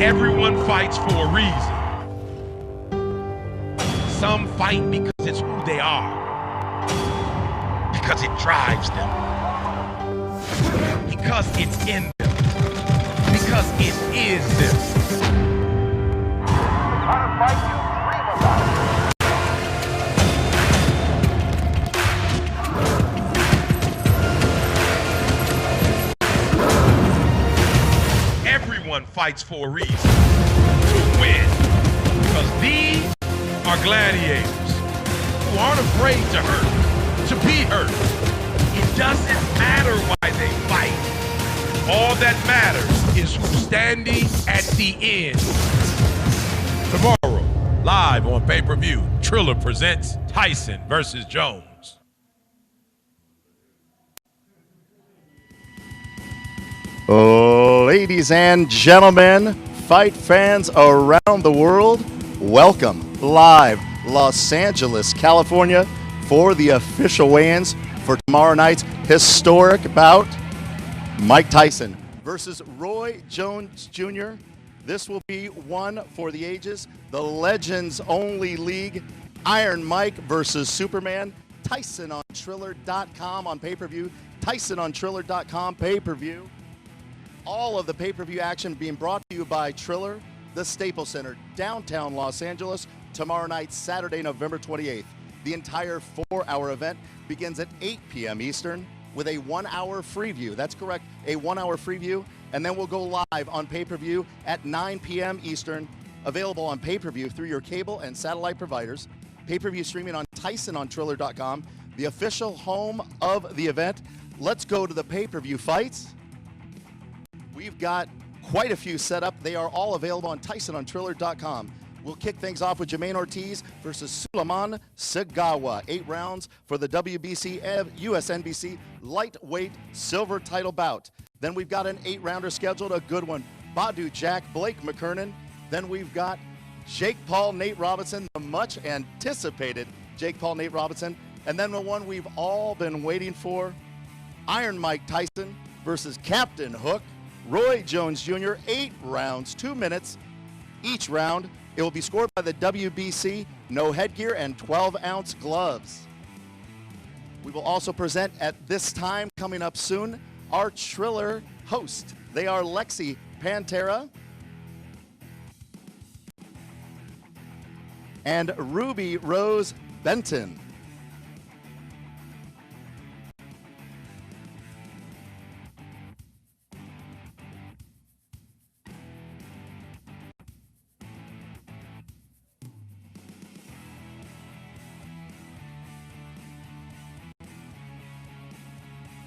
Everyone fights for a reason. Some fight because it's who they are, because it drives them, because it's in them, because it is them. What a fight you dream about. Everyone fights for a reason, to win, because these are gladiators who aren't afraid to hurt, to be hurt. It doesn't matter why they fight. All that matters is who's standing at the end. Tomorrow, live on pay-per-view, Triller presents Tyson versus Jones. Ladies and gentlemen, fight fans around the world, welcome live Los Angeles, California for the official weigh-ins for tomorrow night's historic bout. Mike Tyson versus Roy Jones Jr. This will be one for the ages. The Legends Only League. Iron Mike versus Superman. Tyson on Triller.com on pay-per-view. Tyson on Triller.com pay-per-view. All of the pay-per-view action being brought to you by Triller, the Staples Center, downtown Los Angeles, tomorrow night, Saturday, November 28th. The entire 4-hour event begins at 8 p.m. Eastern with a 1-hour free view. That's correct, a 1-hour free view. And then we'll go live on pay-per-view at 9 p.m. Eastern, available on pay-per-view through your cable and satellite providers. Pay-per-view streaming on Tyson on Triller.com, the official home of the event. Let's go to the pay-per-view fights. We've got quite a few set up. They are all available on Tyson on Triller.com. We'll kick things off with Jermaine Ortiz versus Suleiman Sagawa. 8 rounds for the WBC USNBC lightweight silver title bout. Then we've got an 8-rounder scheduled, a good one. Bout Jack Blake McKernan. Then we've got Jake Paul Nate Robinson, the much anticipated Jake Paul Nate Robinson. And then the one we've all been waiting for, Iron Mike Tyson versus Captain Hook Roy Jones Jr. 8 rounds, 2 minutes each round. It will be scored by the WBC, no headgear and 12-ounce gloves. We will also present at this time, coming up soon, our Triller host. They are Lexi Pantera and Ruby Rose Benton.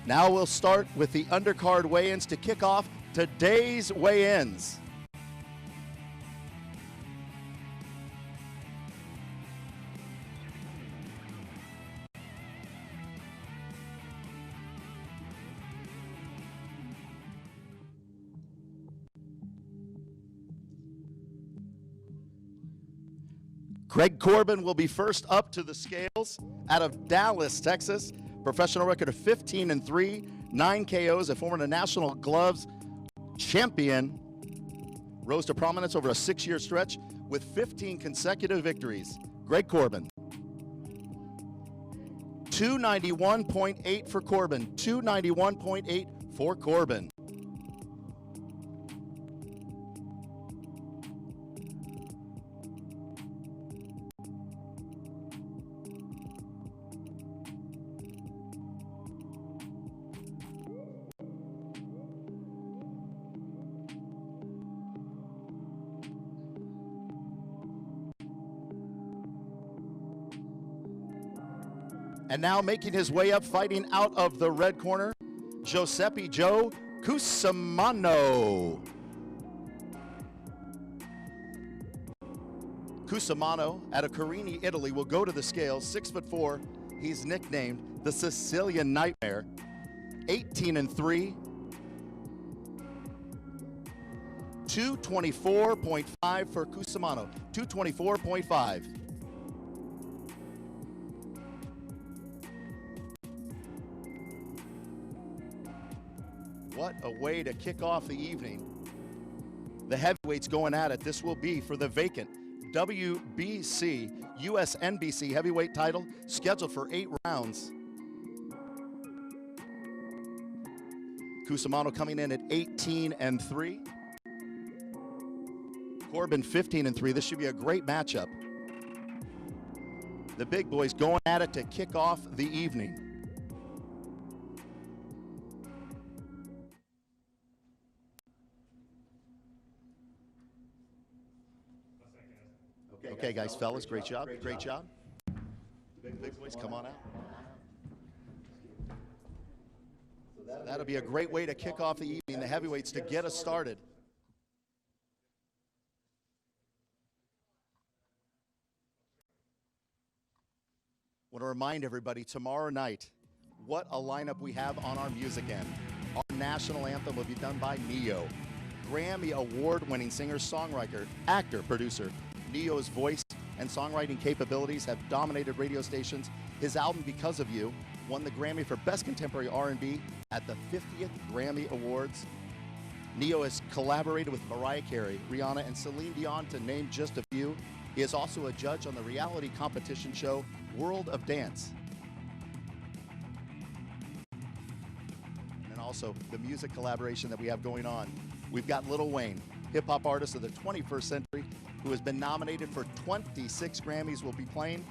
Now we'll start with the undercard weigh-ins to kick off today's weigh-ins. Greg Corbin will be first up to the scales out of Dallas, Texas. Professional record of 15-3, 9 KOs, a former National Gloves champion. Rose to prominence over a 6-year stretch with 15 consecutive victories. Greg Corbin. 291.8 for Corbin. 291.8 for Corbin. And now making his way up, fighting out of the red corner, Giuseppe Joe Cusimano. Cusimano out of Carini, Italy, will go to the scales, 6'4". He's nicknamed the Sicilian Nightmare. 18-3. 224.5 for Cusimano. 224.5. What a way to kick off the evening. The heavyweights going at it. This will be for the vacant WBC US NBC heavyweight title, scheduled for 8 rounds. Cusimano coming in at 18-3. Corbin 15-3. This should be a great matchup. The big boys going at it to kick off the evening. Okay, guys, fellas, great job. Great job. Big boys, come on out. That'll be a great way to kick off the evening, the heavyweights, to get us started. Want to remind everybody, tomorrow night, what a lineup we have on our music end. Our national anthem will be done by Neo. Grammy award-winning singer, songwriter, actor, producer. Neo's voice and songwriting capabilities have dominated radio stations. His album, Because of You, won the Grammy for Best Contemporary R&B at the 50th Grammy Awards. Neo has collaborated with Mariah Carey, Rihanna, and Celine Dion, to name just a few. He is also a judge on the reality competition show World of Dance. And also the music collaboration that we have going on. We've got Lil Wayne, hip-hop artist of the 21st century, who has been nominated for 26 Grammys, will be playing,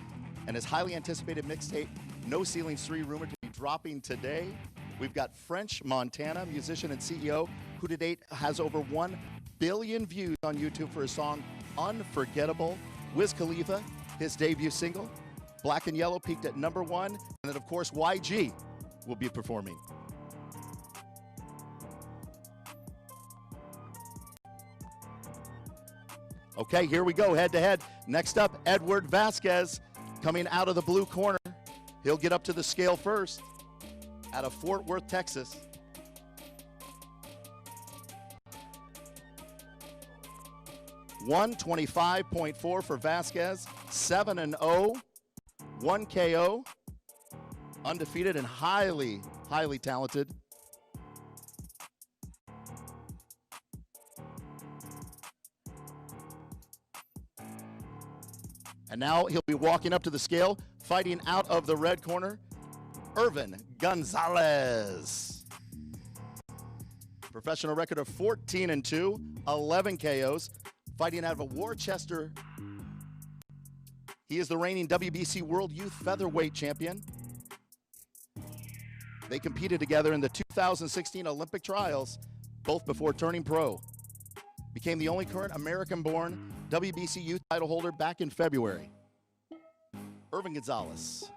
and his highly anticipated mixtape, No Ceilings 3, rumored to be dropping today. We've got French Montana, musician and CEO, who to date has over 1 billion views on YouTube for his song Unforgettable. Wiz Khalifa, his debut single, Black and Yellow, peaked at #1, and then of course YG will be performing. Okay, here we go, head to head. Next up, Edward Vasquez coming out of the blue corner. He'll get up to the scale first out of Fort Worth, Texas. $125.4 for Vasquez, 7-0, 1 KO, undefeated and highly talented. And now he'll be walking up to the scale, fighting out of the red corner, Irvin Gonzalez. Professional record of 14-2, 11 KOs, fighting out of Worcester. He is the reigning WBC World Youth Featherweight Champion. They competed together in the 2016 Olympic trials, both before turning pro. Became the only current American-born WBC youth title holder back in February. Irvin Gonzalez.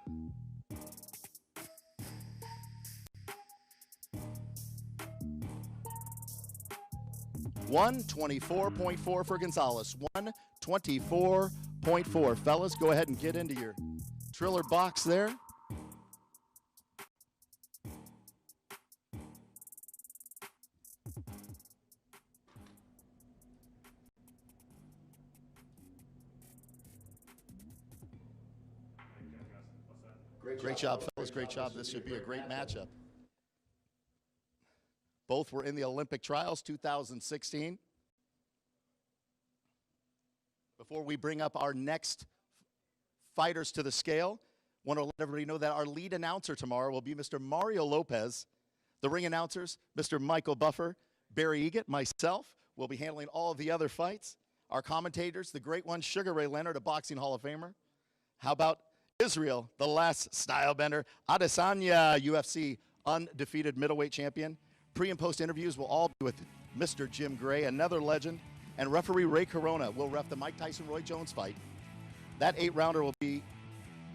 $124.4 for Gonzalez. 124.4. Fellas, go ahead and get into your Triller box there. Great job, fellas. Great job. This should be a great matchup. Both were in the Olympic trials 2016. Before we bring up our next fighters to the scale, I want to let everybody know that our lead announcer tomorrow will be Mr. Mario Lopez. The ring announcers, Mr. Michael Buffer, Barry Egan, myself, will be handling all of the other fights. Our commentators, the great one, Sugar Ray Leonard, a boxing Hall of Famer. How about Israel, the last style bender, Adesanya, UFC undefeated middleweight champion. Pre and post interviews will all be with Mr. Jim Gray, another legend, and referee Ray Corona will ref the Mike Tyson-Roy Jones fight. That 8-rounder will be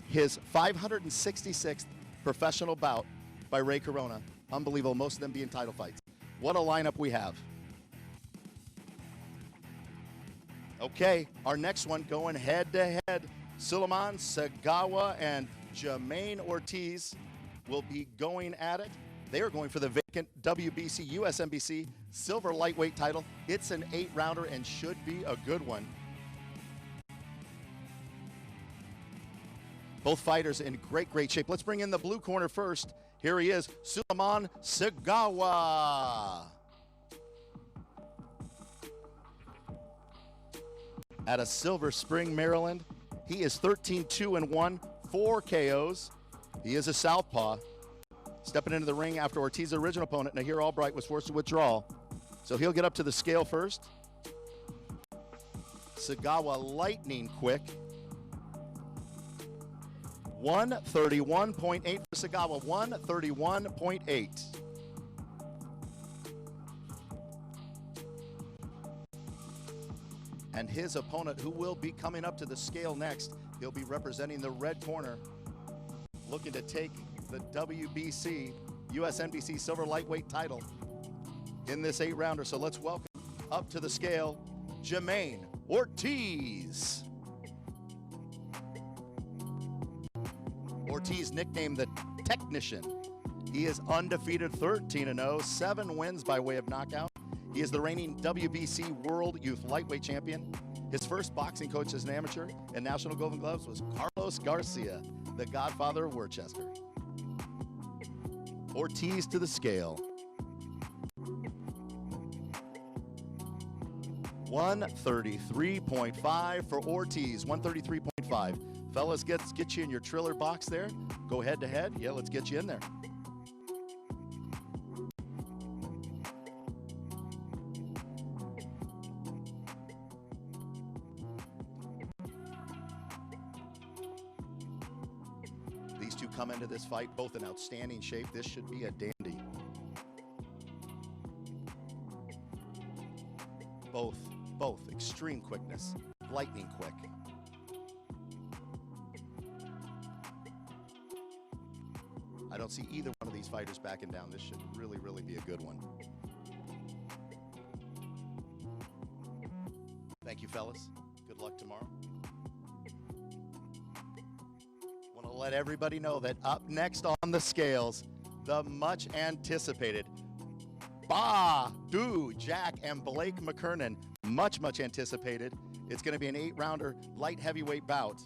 his 566th professional bout by Ray Corona. Unbelievable, most of them being title fights. What a lineup we have. Okay, our next one going head-to-head. Suleiman Sagawa and Jermaine Ortiz will be going at it. They are going for the vacant WBC USNBC silver lightweight title. It's an 8-rounder and should be a good one. Both fighters in great shape. Let's bring in the blue corner first. Here he is, Suleiman Sagawa. out of Silver Spring, Maryland. He is 13-2-1, 4 KOs. He is a southpaw. Stepping into the ring after Ortiz's original opponent, Nahir Albright, was forced to withdraw. So he'll get up to the scale first. Sagawa lightning quick. 131.8 for Sagawa, 131.8. And his opponent, who will be coming up to the scale next, he'll be representing the red corner, looking to take the WBC USNBC Silver Lightweight title in this 8-rounder. So let's welcome up to the scale, Jermaine Ortiz. Ortiz, nicknamed the Technician. He is undefeated, 13-0, 7 wins by way of knockout. He is the reigning WBC World Youth Lightweight Champion. His first boxing coach as an amateur and National Golden Gloves was Carlos Garcia, the godfather of Worcester. Ortiz to the scale. 133.5 for Ortiz, 133.5. Fellas, get you in your Triller box there. Go head to head. Yeah, let's get you in there. These two come into this fight both in outstanding shape. This should be a dandy. Both extreme quickness, lightning quick. I don't see either one of these fighters backing down. This should really, really be a good one. Thank you, fellas. Good luck tomorrow. Want to let everybody know that up next on the scales, the much anticipated Bout, Jack, and Blake McKernan. Much anticipated. It's going to be an 8-rounder light heavyweight bout.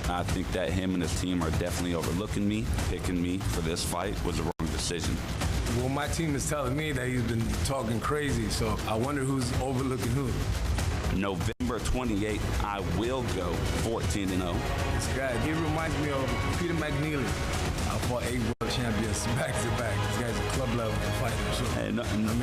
I think that him and his team are definitely overlooking me. Picking me for this fight was the wrong decision. Well, my team is telling me that he's been talking crazy, so I wonder who's overlooking who. November 28th, I will go 14-0. This guy, he reminds me of Peter McNeely. I fought 8 world champions back-to-back. This guy's a club-level fighter. So, hey,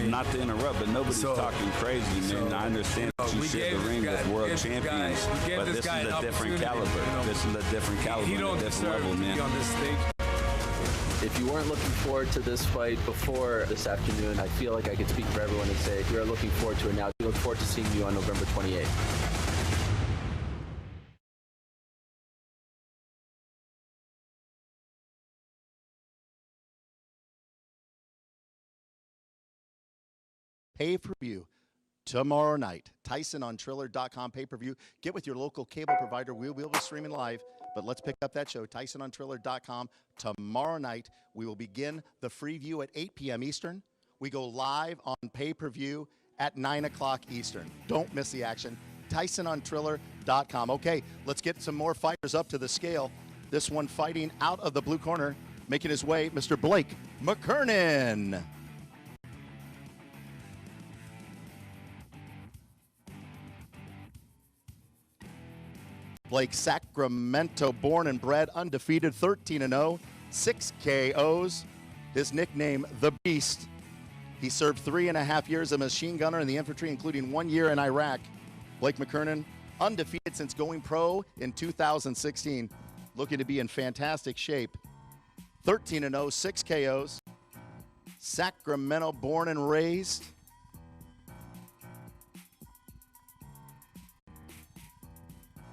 not to interrupt, but nobody's talking crazy, man. I understand that you share the ring with world champions, but this is a different caliber. This is a different caliber, he don't a different level, man. On this stage. If you weren't looking forward to this fight before this afternoon, I feel like I could speak for everyone and say we are looking forward to it now. We look forward to seeing you on November 28th. Pay-per-view tomorrow night. Tyson on Triller.com pay-per-view. Get with your local cable provider. We will be streaming live, but let's pick up that show. Tyson on Triller.com tomorrow night. We will begin the free view at 8 p.m. Eastern. We go live on pay-per-view at 9 o'clock Eastern. Don't miss the action. Tyson on Triller.com. Okay, let's get some more fighters up to the scale. This one fighting out of the blue corner, making his way, Mr. Blake McKernan. Blake, Sacramento born and bred, undefeated, 13-0, 6 KOs. His nickname, The Beast. He served 3.5 years as a machine gunner in the infantry, including 1 year in Iraq. Blake McKernan, undefeated since going pro in 2016, looking to be in fantastic shape. 13-0, 6 KOs. Sacramento born and raised.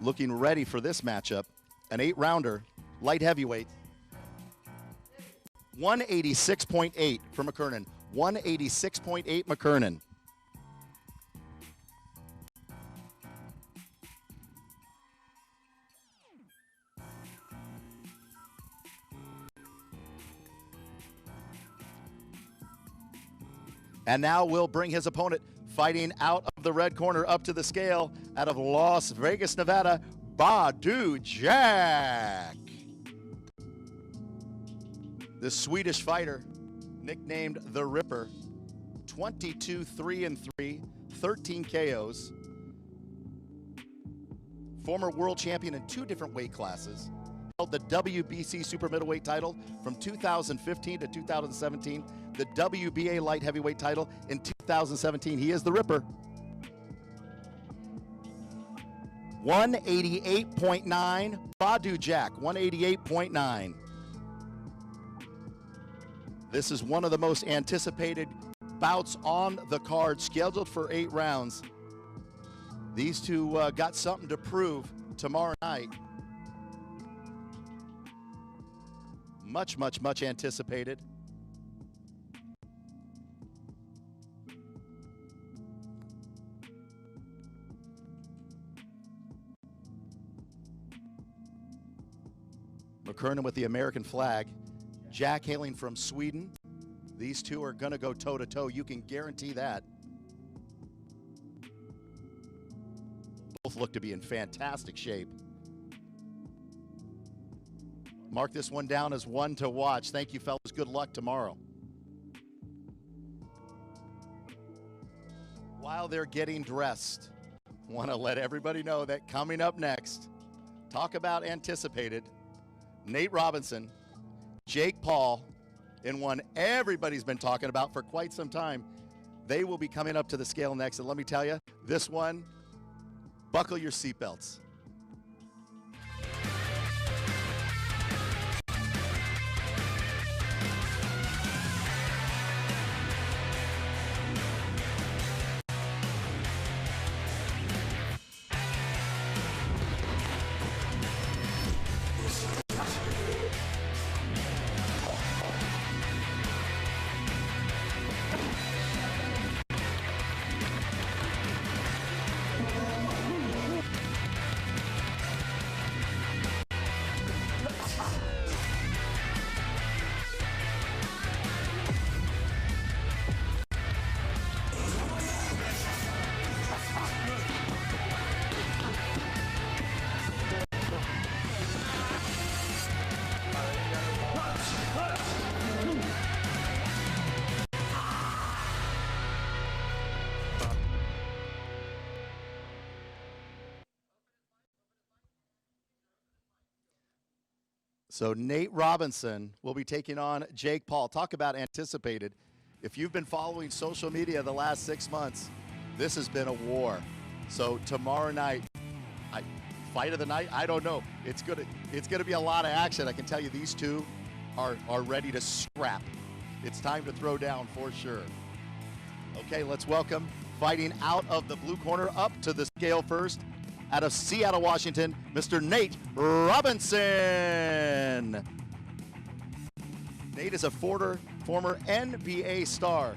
Looking ready for this matchup, an 8-rounder, light heavyweight. 186.8 for McKernan. 186.8 McKernan. And now we'll bring his opponent fighting out of the red corner up to the scale out of Las Vegas, Nevada, Bout Jack. The Swedish fighter, nicknamed the Ripper, 22-3-3, 13 KOs. Former world champion in 2 different weight classes. Held the WBC super middleweight title from 2015 to 2017. The WBA light heavyweight title in 2017. He is the Ripper. 188.9. Bout Jack, 188.9. This is one of the most anticipated bouts on the card, scheduled for 8 rounds. These two got something to prove tomorrow night. Much, much, much anticipated. McKernan with the American flag. Jack hailing from Sweden. These two are going to go toe-to-toe. You can guarantee that. Both look to be in fantastic shape. Mark this one down as one to watch. Thank you, fellas. Good luck tomorrow. While they're getting dressed, want to let everybody know that coming up next, talk about anticipated, Nate Robinson, Jake Paul, in one everybody's been talking about for quite some time. They will be coming up to the scale next. And let me tell you, this one, buckle your seatbelts. So Nate Robinson will be taking on Jake Paul. Talk about anticipated. If you've been following social media the last 6 months, this has been a war. So tomorrow night, fight of the night, I don't know. It's gonna be a lot of action. I can tell you these two are ready to scrap. It's time to throw down for sure. Okay, let's welcome, fighting out of the blue corner, up to the scale first, out of Seattle, Washington, Mr. Nate Robinson. Nate is a former NBA star,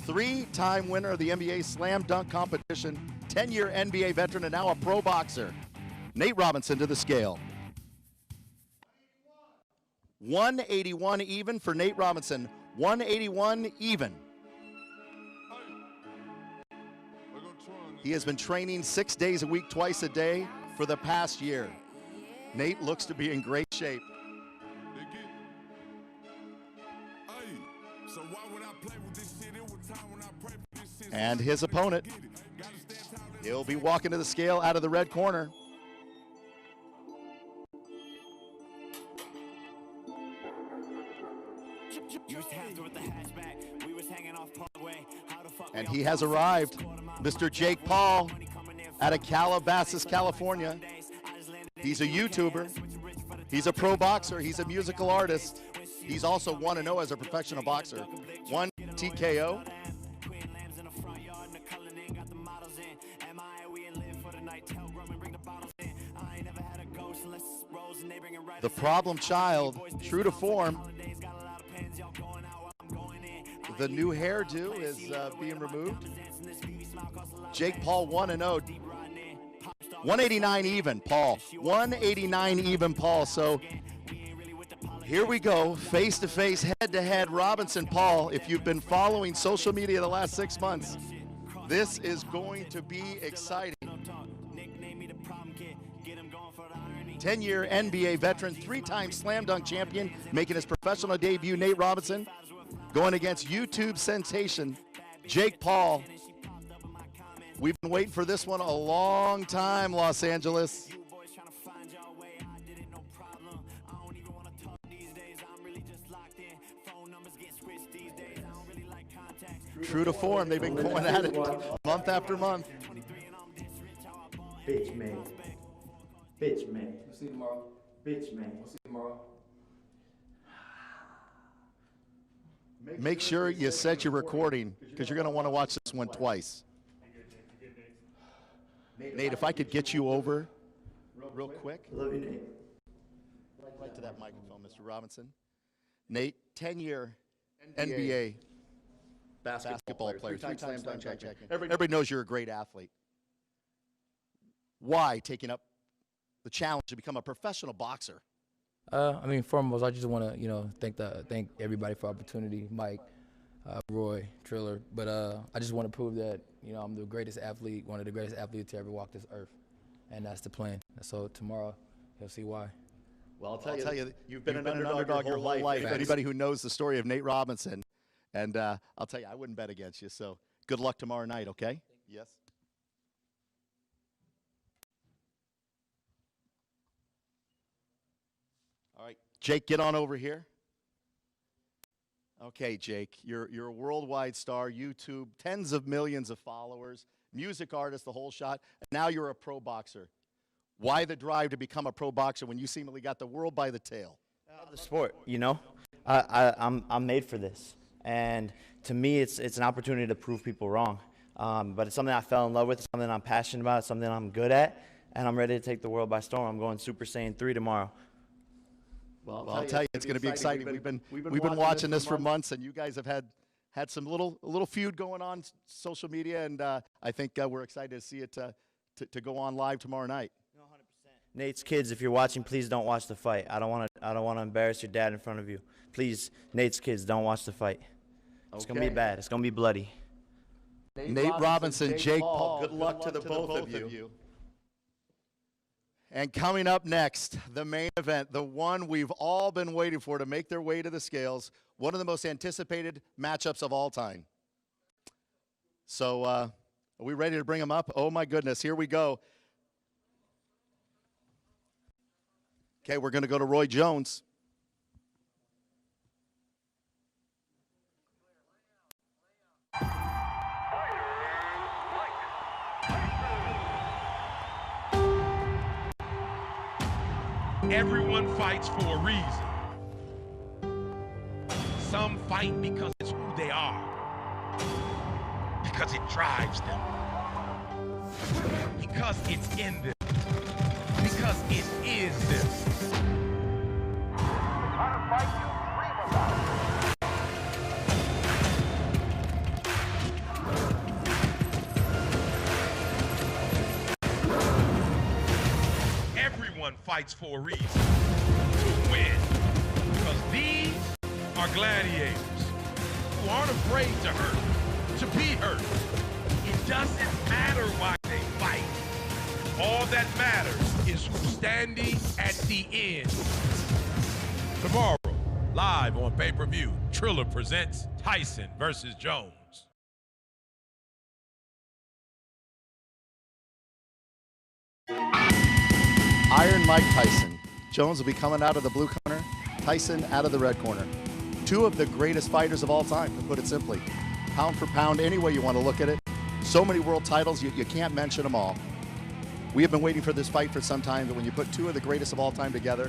3-time winner of the NBA Slam Dunk Competition, 10-year NBA veteran, and now a pro boxer. Nate Robinson to the scale. 181 even for Nate Robinson. 181 even. He has been training 6 days a week, twice a day for the past year. Nate looks to be in great shape. And his opponent, he'll be walking to the scale out of the red corner. And he has arrived, Mr. Jake Paul, out of Calabasas, California. He's a YouTuber. He's a pro boxer. He's a musical artist. He's also 1-0 as a professional boxer. 1 TKO. The problem child, true to form. The new hairdo is being removed. Jake Paul 1-0. 189 even, Paul. 189 even, Paul. So here we go, face-to-face, head-to-head, Robinson Paul. If you've been following social media the last 6 months, this is going to be exciting. 10-year NBA veteran, 3-time slam dunk champion, making his professional debut, Nate Robinson, going against YouTube sensation, Jake Paul. We've been waiting for this one a long time, Los Angeles. True to form, they've been going at it month after month. Bitch, man. Bitch, man. We'll see you tomorrow. Bitch, man. We'll see you tomorrow. Make sure you set your recording because you're going to want to watch this one twice. Nate, if I could get you over real quick. Love you, Nate. Right to that microphone, Mr. Robinson. Nate, 10-year NBA basketball player, 3-time slam dunk champion. Everybody knows you're a great athlete. Why taking up the challenge to become a professional boxer? I mean, foremost, I just want to, thank everybody for the opportunity, Mike, Roy, Triller. But I just want to prove that, I'm the greatest athlete, one of the greatest athletes to ever walk this earth, and that's the plan. So tomorrow, you'll see why. Well, I'll tell you, you've been an underdog your whole life. Anybody who knows the story of Nate Robinson, and I'll tell you, I wouldn't bet against you. So good luck tomorrow night, okay? Yes. All right, Jake, get on over here. Okay, Jake, you're a worldwide star, YouTube, tens of millions of followers, music artist, the whole shot. Now you're a pro boxer. Why the drive to become a pro boxer when you seemingly got the world by the tail? I love the sport, I'm made for this. And to me, it's an opportunity to prove people wrong. But it's something I fell in love with, it's something I'm passionate about, it's something I'm good at, and I'm ready to take the world by storm. I'm going Super Saiyan 3 tomorrow. Well, I'll tell you, it's going to be exciting. We've been watching this for months, and you guys have had some little feud going on social media, and I think we're excited to see it to go on live tomorrow night. No, 100%. Nate's kids, if you're watching, please don't watch the fight. I don't want to embarrass your dad in front of you. Please, Nate's kids, don't watch the fight. It's going to be bad. It's going to be bloody. Nate Robinson, Jake Paul, good luck to the both of you. And coming up next, the main event, the one we've all been waiting for to make their way to the scales, one of the most anticipated matchups of all time. So are we ready to bring them up? Oh, my goodness, here we go. Okay, we're going to go to Roy Jones. Everyone fights for a reason. Some fight because it's who they are, because it drives them, because it's in them, because it is them. Kind of fight you dream about. Everyone fights for a reason, to win, because these are gladiators who aren't afraid to hurt, to be hurt. It doesn't matter why they fight. All that matters is who's standing at the end. Tomorrow, live on pay-per-view, Triller presents Tyson versus Jones. Iron Mike Tyson. Jones will be coming out of the blue corner, Tyson out of the red corner. Two of the greatest fighters of all time, to put it simply. Pound for pound, any way you want to look at it. So many world titles, you can't mention them all. We have been waiting for this fight for some time, but when you put two of the greatest of all time together,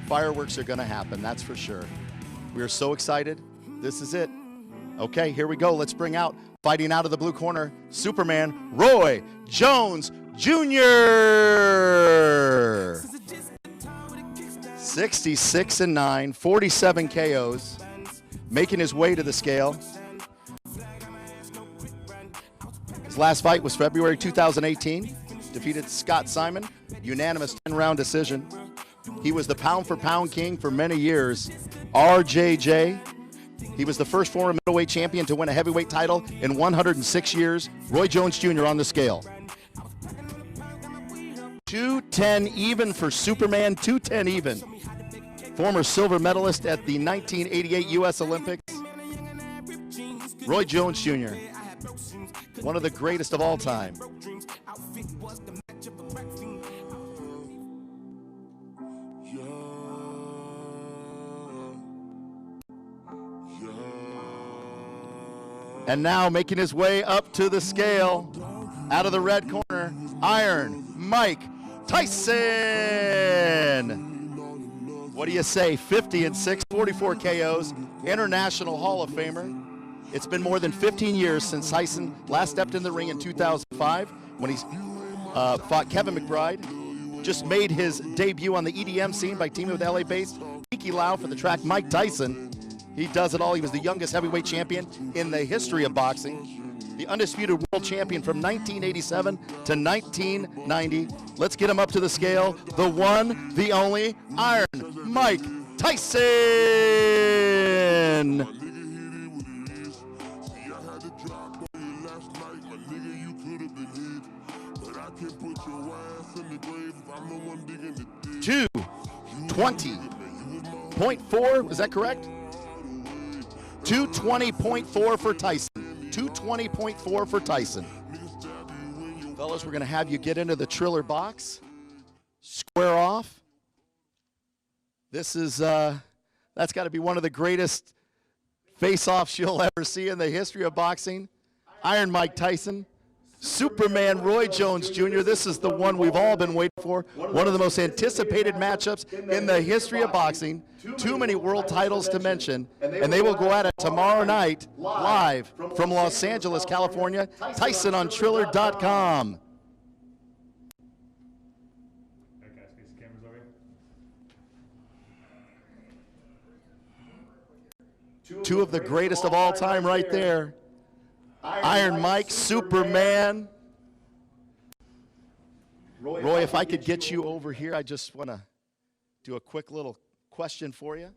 fireworks are going to happen, that's for sure. We are so excited. This is it. Okay, here we go. Let's bring out, fighting out of the blue corner, Superman Roy Jones Jr. 66-9, 47 KOs, making his way to the scale. His last fight was February 2018. Defeated Scott Simon, unanimous 10-round decision. He was the pound-for-pound king for many years. RJJ. He was the first former middleweight champion to win a heavyweight title in 106 years. Roy Jones Jr. on the scale. 210 even for Superman, 210 even. Former silver medalist at the 1988 U.S. Olympics, Roy Jones Jr., one of the greatest of all time. And now making his way up to the scale, out of the red corner, Iron Mike Tyson. What do you say? 50-6, 44 KOs, International Hall of Famer. It's been more than 15 years since Tyson last stepped in the ring in 2005 when he fought Kevin McBride. Just made his debut on the EDM scene by teaming with LA-based Kiki Lau for the track Mike Tyson. He does it all. He was the youngest heavyweight champion in the history of boxing. The undisputed world champion from 1987 to 1990. Let's get him up to the scale. The one, the only, Iron Mike Tyson. Two 20.4, is that correct? 220.4 for Tyson. 220.4 for Tyson. Fellas, we're going to have you get into the Triller box. Square off. This is, that's got to be one of the greatest face-offs you'll ever see in the history of boxing. Iron Mike Tyson. Superman Roy Jones Jr. This is the one we've all been waiting for. One of the most anticipated matchups in the history of boxing. Too many world titles to mention. And they will go at it tomorrow night, live from Los Angeles, California. Tyson on Triller.com. Two of the greatest of all time right there. Iron Mike, Superman. Roy, if I could get you over here, I just want to do a quick little question for you.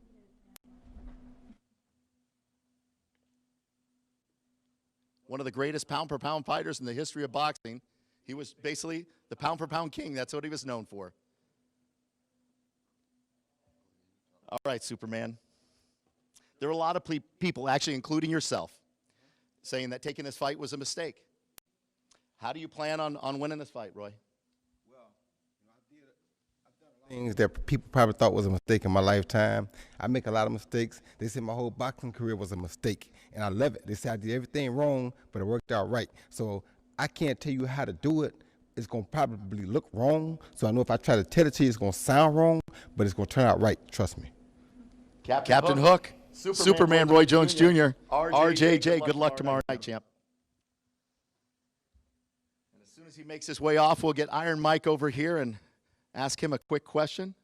One of the greatest pound-for-pound fighters in the history of boxing. He was basically the pound-for-pound king. That's what he was known for. All right, Superman. There were a lot of people, actually including yourself, saying that taking this fight was a mistake. How do you plan on winning this fight, Roy? Well, I've done a lot of things that people probably thought was a mistake in my lifetime. I make a lot of mistakes. They said my whole boxing career was a mistake, and I love it. They said I did everything wrong, but it worked out right. So I can't tell you how to do it. It's going to probably look wrong. So I know if I try to tell it to you, it's going to sound wrong, but it's going to turn out right. Trust me. Captain Hook. Superman Roy Jones Jr. RJJ, good luck tomorrow night, champ. And as soon as he makes his way off, we'll get Iron Mike over here and ask him a quick question.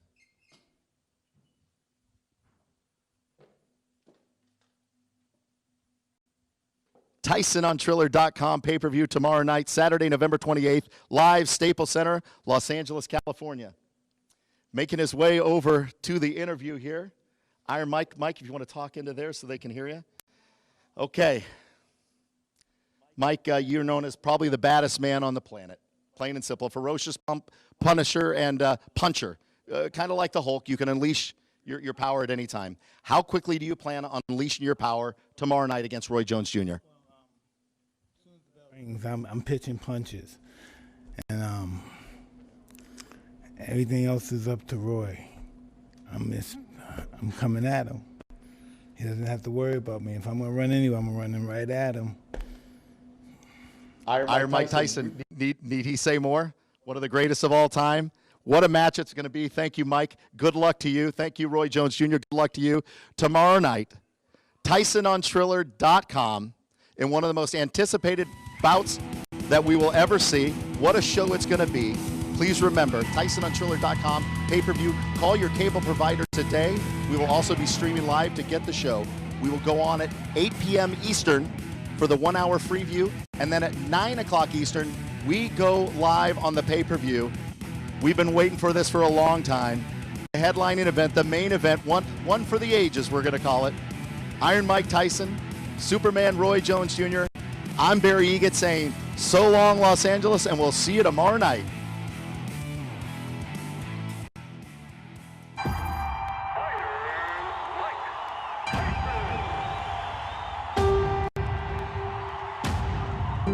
Tyson on Triller.com, pay-per-view tomorrow night, Saturday, November 28th, live, Staples Center, Los Angeles, California. Making his way over to the interview here. Iron Mike, if you want to talk into there so they can hear you. Okay. Mike, you're known as probably the baddest man on the planet. Plain and simple. Ferocious punisher and puncher. Kind of like the Hulk. You can unleash your power at any time. How quickly do you plan on unleashing your power tomorrow night against Roy Jones Jr.? I'm pitching punches. And everything else is up to Roy. I'm coming at him. He doesn't have to worry about me. If I'm going to run anyway, I'm running right at him. Iron Mike Tyson, need he say more? One of the greatest of all time. What a match it's going to be. Thank you, Mike. Good luck to you. Thank you, Roy Jones Jr. Good luck to you. Tomorrow night, Tyson on Triller.com in one of the most anticipated bouts that we will ever see. What a show it's going to be. Please remember, Tyson on Triller.com, pay-per-view. Call your cable provider today. We will also be streaming live to get the show. We will go on at 8 p.m. Eastern for the 1-hour free view. And then at 9 o'clock Eastern, we go live on the pay-per-view. We've been waiting for this for a long time. The headlining event, the main event, one for the ages, we're going to call it. Iron Mike Tyson, Superman Roy Jones Jr. I'm Barry Egan saying, so long, Los Angeles, and we'll see you tomorrow night.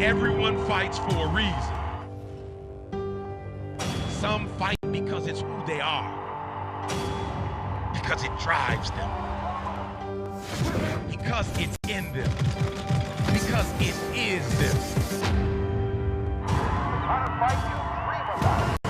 Everyone fights for a reason. Some fight because it's who they are, because it drives them, because it's in them, because it is them. The kind of fight you dream about.